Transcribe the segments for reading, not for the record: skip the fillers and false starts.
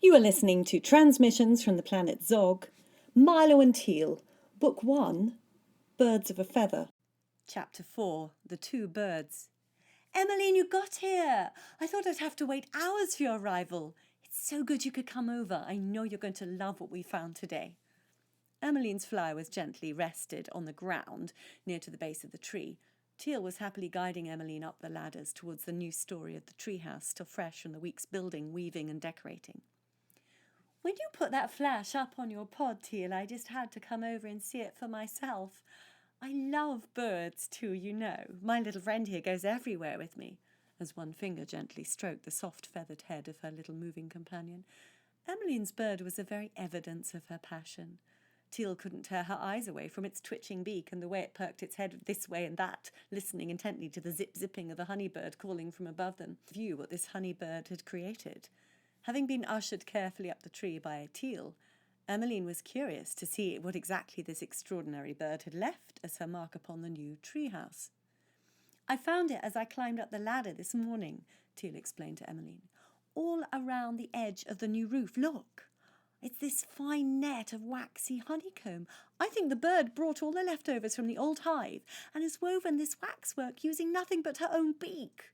You are listening to Transmissions from the Planet Zog, Milo and Teal, Book 1, Birds of a Feather. Chapter 4, The Two Birds. Emmeline, you got here! I thought I'd have to wait hours for your arrival. It's so good you could come over. I know you're going to love what we found today. Emmeline's fly was gently rested on the ground near to the base of the tree. Teal was happily guiding Emmeline up the ladders towards the new story of the treehouse, still fresh from the week's building, weaving and decorating. When you put that flash up on your pod, Teal, I just had to come over and see it for myself. I love birds too, you know. My little friend here goes everywhere with me, as one finger gently stroked the soft feathered head of her little moving companion. Emmeline's bird was a very evidence of her passion. Teal couldn't tear her eyes away from its twitching beak and the way it perked its head this way and that, listening intently to the zip-zipping of the honeybird calling from above them. View what this honeybird had created. Having been ushered carefully up the tree by Teal, Emmeline was curious to see what exactly this extraordinary bird had left as her mark upon the new treehouse. I found it as I climbed up the ladder this morning, Teal explained to Emmeline. All around the edge of the new roof, look. It's this fine net of waxy honeycomb. I think the bird brought all the leftovers from the old hive and has woven this waxwork using nothing but her own beak.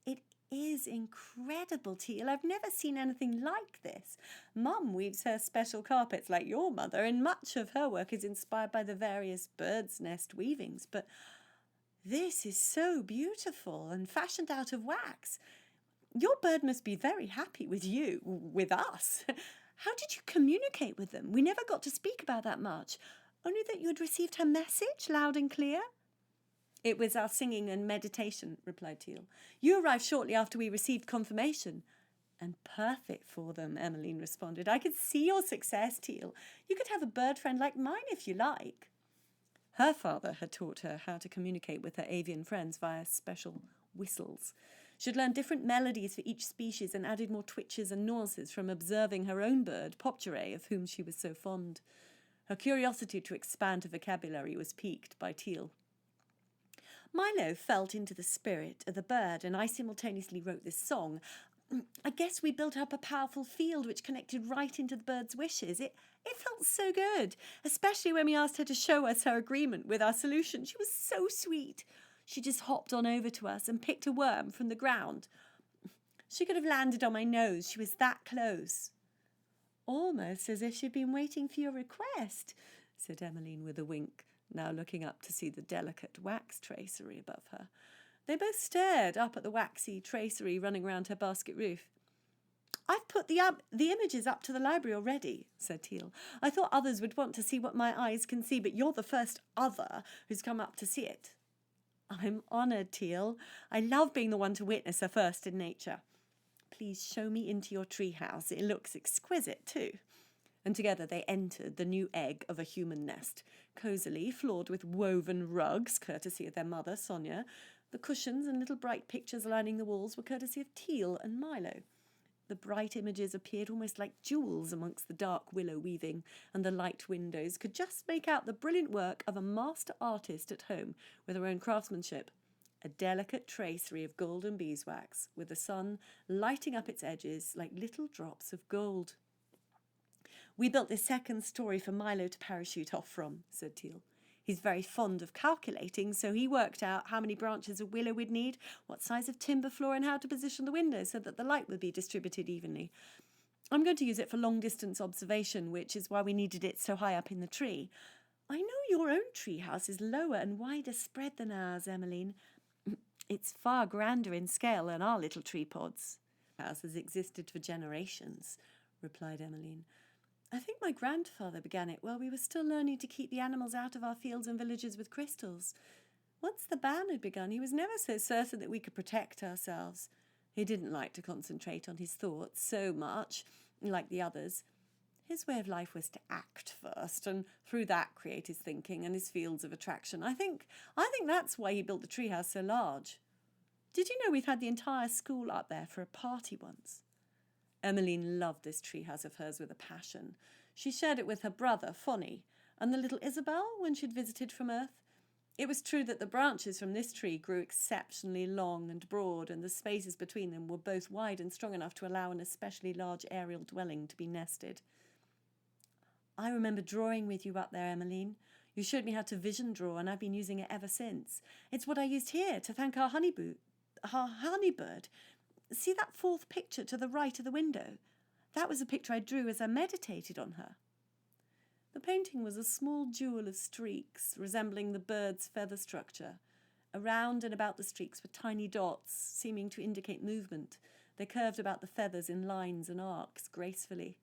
It is incredible, Teal. I've never seen anything like this. Mum weaves her special carpets like your mother, and much of her work is inspired by the various bird's nest weavings. But this is so beautiful and fashioned out of wax. Your bird must be very happy with you, with us. How did you communicate with them? We never got to speak about that much. Only that you had received her message loud and clear. It was our singing and meditation, replied Teal. You arrived shortly after we received confirmation. And perfect for them, Emmeline responded. I could see your success, Teal. You could have a bird friend like mine if you like. Her father had taught her how to communicate with her avian friends via special whistles. She had learned different melodies for each species and added more twitches and nuances from observing her own bird, Popture, of whom she was so fond. Her curiosity to expand her vocabulary was piqued by Teal. Milo felt into the spirit of the bird, and I simultaneously wrote this song. I guess we built up a powerful field which connected right into the bird's wishes. It felt so good, especially when we asked her to show us her agreement with our solution. She was so sweet. She just hopped on over to us and picked a worm from the ground. She could have landed on my nose. She was that close. Almost as if she'd been waiting for your request, said Emmeline with a wink, now looking up to see the delicate wax tracery above her. They both stared up at the waxy tracery running round her basket roof. I've put the images up to the library already, said Teal. I thought others would want to see what my eyes can see, but you're the first other who's come up to see it. I'm honoured, Teal. I love being the one to witness a first in nature. Please show me into your treehouse. It looks exquisite too. And together they entered the new egg of a human nest, cosily floored with woven rugs, courtesy of their mother, Sonia. The cushions and little bright pictures lining the walls were courtesy of Teal and Milo. The bright images appeared almost like jewels amongst the dark willow weaving, and the light windows could just make out the brilliant work of a master artist at home with her own craftsmanship. A delicate tracery of golden beeswax, with the sun lighting up its edges like little drops of gold. We built this second story for Milo to parachute off from, said Teal. He's very fond of calculating, so he worked out how many branches of willow we'd need, what size of timber floor, and how to position the windows so that the light would be distributed evenly. I'm going to use it for long-distance observation, which is why we needed it so high up in the tree. I know your own treehouse is lower and wider spread than ours, Emmeline. It's far grander in scale than our little tree pods. House has existed for generations, replied Emmeline. I think my grandfather began it while we were still learning to keep the animals out of our fields and villages with crystals. Once the ban had begun, he was never so certain that we could protect ourselves. He didn't like to concentrate on his thoughts so much, like the others. His way of life was to act first, and through that create his thinking and his fields of attraction. I think that's why he built the treehouse so large. Did you know we've had the entire school up there for a party once? Emmeline loved this treehouse of hers with a passion. She shared it with her brother, Foni, and the little Isabel when she'd visited from Earth. It was true that the branches from this tree grew exceptionally long and broad, and the spaces between them were both wide and strong enough to allow an especially large aerial dwelling to be nested. I remember drawing with you up there, Emmeline. You showed me how to vision draw, and I've been using it ever since. It's what I used here to thank our honeybird. See that fourth picture to the right of the window? That was a picture I drew as I meditated on her. The painting was a small jewel of streaks resembling the bird's feather structure. Around and about the streaks were tiny dots, seeming to indicate movement. They curved about the feathers in lines and arcs gracefully.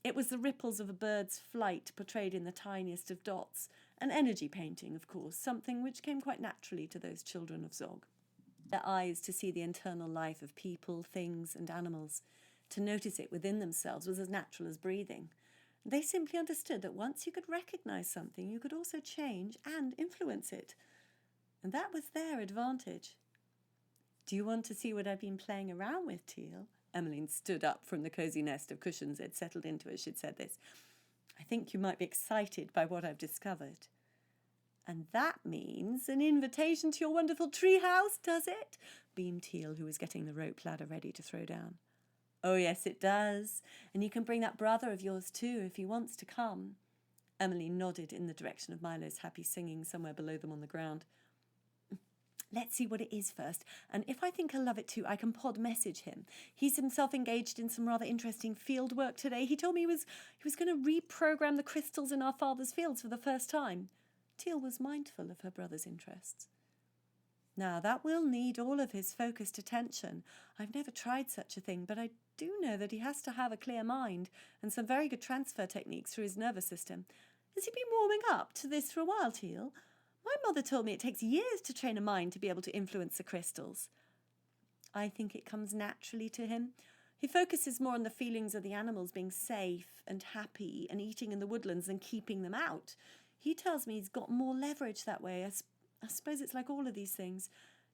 It was the ripples of a bird's flight portrayed in the tiniest of dots. An energy painting, of course, something which came quite naturally to those children of Zog. Their eyes to see the internal life of people, things, and animals. To notice it within themselves was as natural as breathing. They simply understood that once you could recognize something, you could also change and influence it. And that was their advantage. Do you want to see what I've been playing around with, Teal? Emmeline stood up from the cosy nest of cushions they'd settled into as she'd said this. I think you might be excited by what I've discovered. And that means an invitation to your wonderful treehouse, does it? Beamed Teal, who was getting the rope ladder ready to throw down. Oh, yes, it does. And you can bring that brother of yours too, if he wants to come. Emmeline nodded in the direction of Milo's happy singing somewhere below them on the ground. Let's see what it is first, and if I think he'll love it too, I can pod message him. He's himself engaged in some rather interesting field work today. He told me he was going to reprogram the crystals in our father's fields for the first time. Teal was mindful of her brother's interests. Now, that will need all of his focused attention. I've never tried such a thing, but I do know that he has to have a clear mind and some very good transfer techniques through his nervous system. Has he been warming up to this for a while, Teal? My mother told me it takes years to train a mind to be able to influence the crystals. I think it comes naturally to him. He focuses more on the feelings of the animals being safe and happy and eating in the woodlands than keeping them out. He tells me he's got more leverage that way. I suppose it's like all of these things.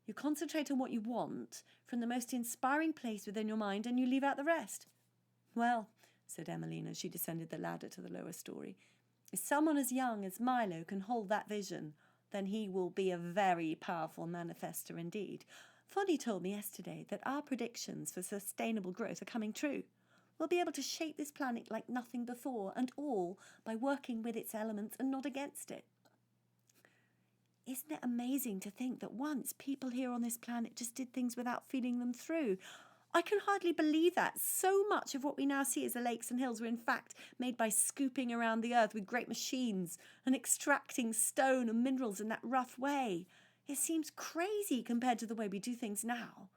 You concentrate on what you want from the most inspiring place within your mind and you leave out the rest. Well, said Emmeline as she descended the ladder to the lower story, if someone as young as Milo can hold that vision, then he will be a very powerful manifester indeed. Foni told me yesterday that our predictions for sustainable growth are coming true. We'll be able to shape this planet like nothing before, and all by working with its elements and not against it. Isn't it amazing to think that once people here on this planet just did things without feeling them through? I can hardly believe that. So much of what we now see as the lakes and hills were in fact made by scooping around the earth with great machines and extracting stone and minerals in that rough way. It seems crazy compared to the way we do things now.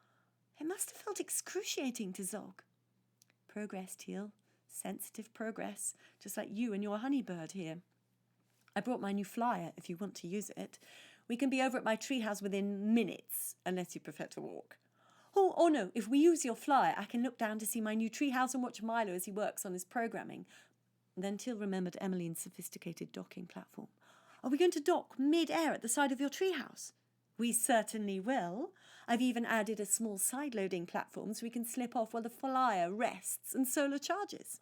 It must have felt excruciating to Zog. Progress, Teal. Sensitive progress, just like you and your honeybird here. I brought my new flyer if you want to use it. We can be over at my treehouse within minutes, unless you prefer to walk. Oh no, if we use your flyer, I can look down to see my new treehouse and watch Milo as he works on his programming. Then Teal remembered Emmeline's sophisticated docking platform. Are we going to dock mid-air at the side of your treehouse? We certainly will. I've even added a small side-loading platform so we can slip off while the flyer rests and solar charges.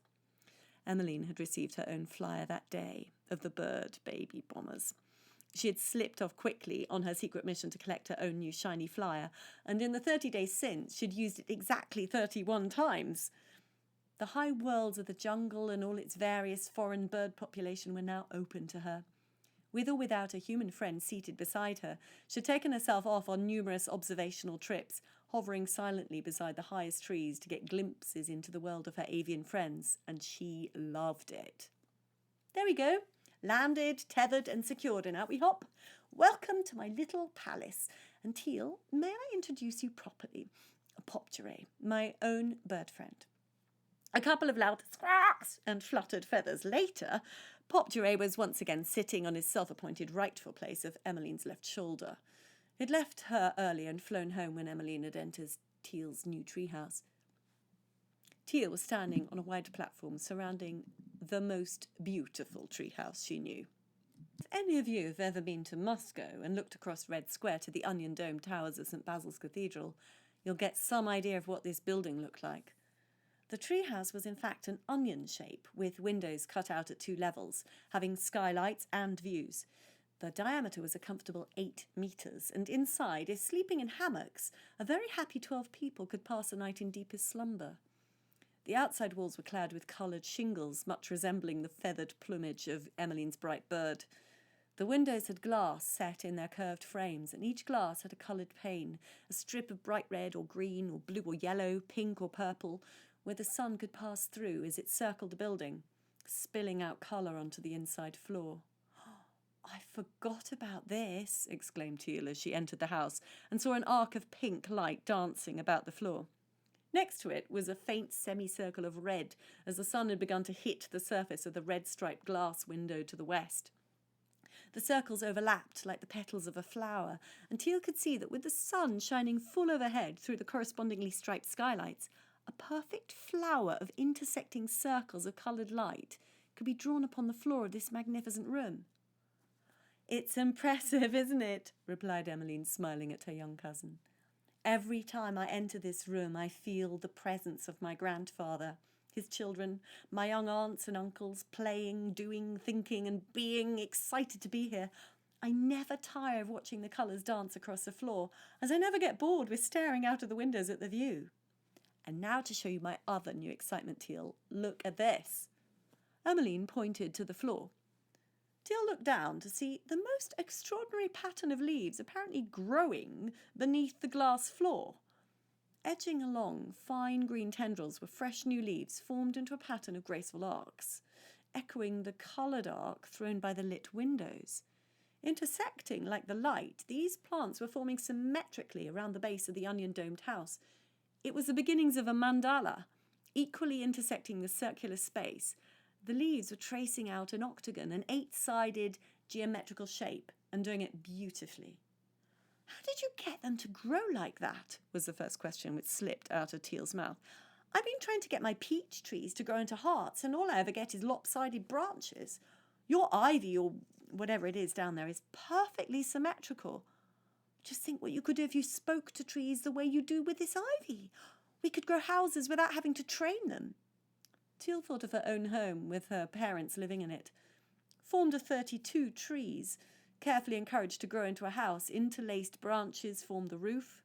Emmeline had received her own flyer that day of the bird baby bombers. She had slipped off quickly on her secret mission to collect her own new shiny flyer, and in the 30 days since, she'd used it exactly 31 times. The high worlds of the jungle and all its various foreign bird population were now open to her. With or without a human friend seated beside her, she'd taken herself off on numerous observational trips, hovering silently beside the highest trees to get glimpses into the world of her avian friends, and she loved it. There we go. Landed, tethered and secured, and out we hop. Welcome to my little palace. And Teal, may I introduce you properly? Popture, my own bird friend. A couple of loud squawks and fluttered feathers later, Popture was once again sitting on his self-appointed rightful place of Emmeline's left shoulder. He'd left her early and flown home when Emmeline had entered Teal's new treehouse. Teal was standing on a wide platform surrounding the most beautiful treehouse she knew. If any of you have ever been to Moscow and looked across Red Square to the onion-domed towers of St. Basil's Cathedral, you'll get some idea of what this building looked like. The treehouse was in fact an onion shape, with windows cut out at 2 levels, having skylights and views. The diameter was a comfortable 8 metres, and inside, if sleeping in hammocks, a very happy 12 people could pass a night in deepest slumber. The outside walls were clad with coloured shingles, much resembling the feathered plumage of Emmeline's bright bird. The windows had glass set in their curved frames, and each glass had a coloured pane, a strip of bright red or green or blue or yellow, pink or purple, where the sun could pass through as it circled the building, spilling out colour onto the inside floor. "I forgot about this," exclaimed Teal as she entered the house and saw an arc of pink light dancing about the floor. Next to it was a faint semicircle of red as the sun had begun to hit the surface of the red-striped glass window to the west. The circles overlapped like the petals of a flower, and Teal could see that with the sun shining full overhead through the correspondingly striped skylights, a perfect flower of intersecting circles of coloured light could be drawn upon the floor of this magnificent room. "It's impressive, isn't it?" replied Emmeline, smiling at her young cousin. "Every time I enter this room, I feel the presence of my grandfather, his children, my young aunts and uncles, playing, doing, thinking, and being excited to be here. I never tire of watching the colours dance across the floor, as I never get bored with staring out of the windows at the view. And now to show you my other new excitement, Teal, look at this." Emmeline pointed to the floor. Teal looked down to see the most extraordinary pattern of leaves apparently growing beneath the glass floor. Edging along, fine green tendrils were fresh new leaves formed into a pattern of graceful arcs, echoing the coloured arc thrown by the lit windows. Intersecting like the light, these plants were forming symmetrically around the base of the onion-domed house. It was the beginnings of a mandala, equally intersecting the circular space. The leaves were tracing out an octagon, an 8-sided geometrical shape, and doing it beautifully. "How did you get them to grow like that?" was the first question which slipped out of Teal's mouth. "I've been trying to get my peach trees to grow into hearts, and all I ever get is lopsided branches. Your ivy, or whatever it is down there, is perfectly symmetrical. Just think what you could do if you spoke to trees the way you do with this ivy. We could grow houses without having to train them." Teal thought of her own home, with her parents living in it. Formed of 32 trees, carefully encouraged to grow into a house, interlaced branches formed the roof,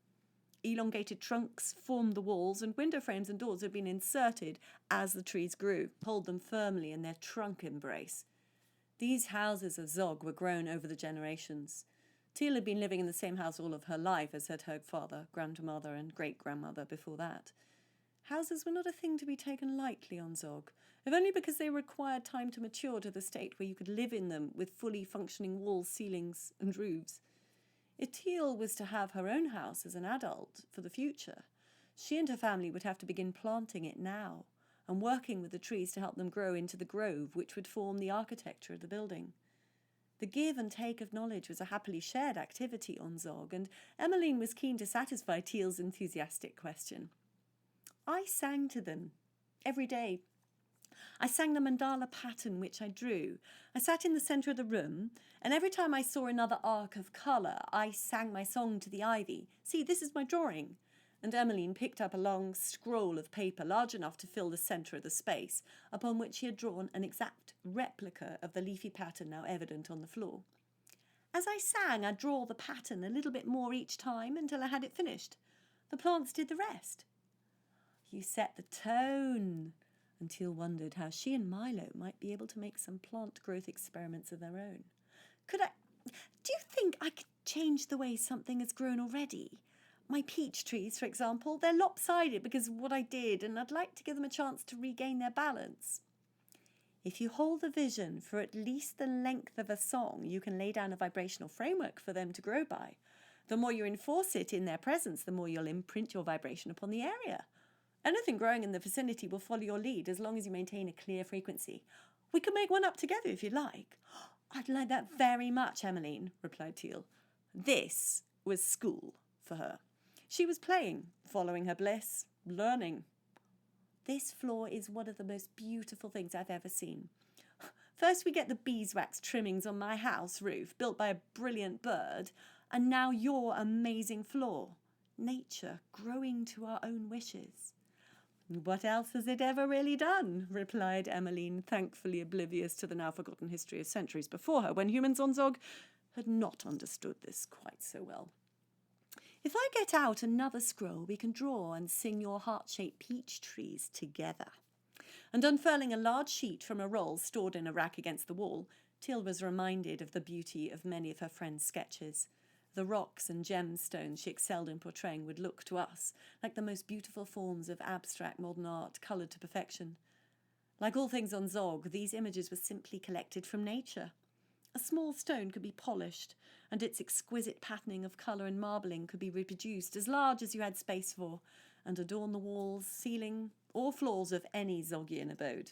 elongated trunks formed the walls, and window frames and doors had been inserted as the trees grew, hold them firmly in their trunk embrace. These houses of Zog were grown over the generations. Teal had been living in the same house all of her life as had her father, grandmother, and great-grandmother before that. Houses were not a thing to be taken lightly on Zog, if only because they required time to mature to the state where you could live in them with fully functioning walls, ceilings, and roofs. If Teal was to have her own house as an adult for the future, she and her family would have to begin planting it now and working with the trees to help them grow into the grove which would form the architecture of the building. The give and take of knowledge was a happily shared activity on Zog, and Emmeline was keen to satisfy Teal's enthusiastic question. "I sang to them every day. I sang the mandala pattern which I drew. I sat in the centre of the room, and every time I saw another arc of colour, I sang my song to the ivy. See, this is my drawing." And Emmeline picked up a long scroll of paper large enough to fill the centre of the space, upon which she had drawn an exact replica of the leafy pattern now evident on the floor. "As I sang, I'd draw the pattern a little bit more each time until I had it finished. The plants did the rest." "You set the tone." And Teal wondered how she and Milo might be able to make some plant growth experiments of their own. Do you think I could change the way something has grown already? My peach trees, for example, they're lopsided because of what I did, and I'd like to give them a chance to regain their balance." "If you hold the vision for at least the length of a song, you can lay down a vibrational framework for them to grow by. The more you enforce it in their presence, the more you'll imprint your vibration upon the area. Anything growing in the vicinity will follow your lead as long as you maintain a clear frequency. We can make one up together if you like." "I'd like that very much, Emmeline," replied Teal. This was school for her. She was playing, following her bliss, learning. "This floor is one of the most beautiful things I've ever seen. First we get the beeswax trimmings on my house roof, built by a brilliant bird, and now your amazing floor. Nature growing to our own wishes." "What else has it ever really done?" replied Emmeline, thankfully oblivious to the now-forgotten history of centuries before her, when humans on Zog had not understood this quite so well. If I get out another scroll, we can draw and sing your heart-shaped peach trees together. And unfurling a large sheet from a roll stored in a rack against the wall, Teal was reminded of the beauty of many of her friend's sketches. The rocks and gemstones she excelled in portraying would look to us like the most beautiful forms of abstract modern art, coloured to perfection. Like all things on Zog, these images were simply collected from nature. A small stone could be polished, and its exquisite patterning of colour and marbling could be reproduced as large as you had space for, and adorn the walls, ceiling, or floors of any Zoggian abode.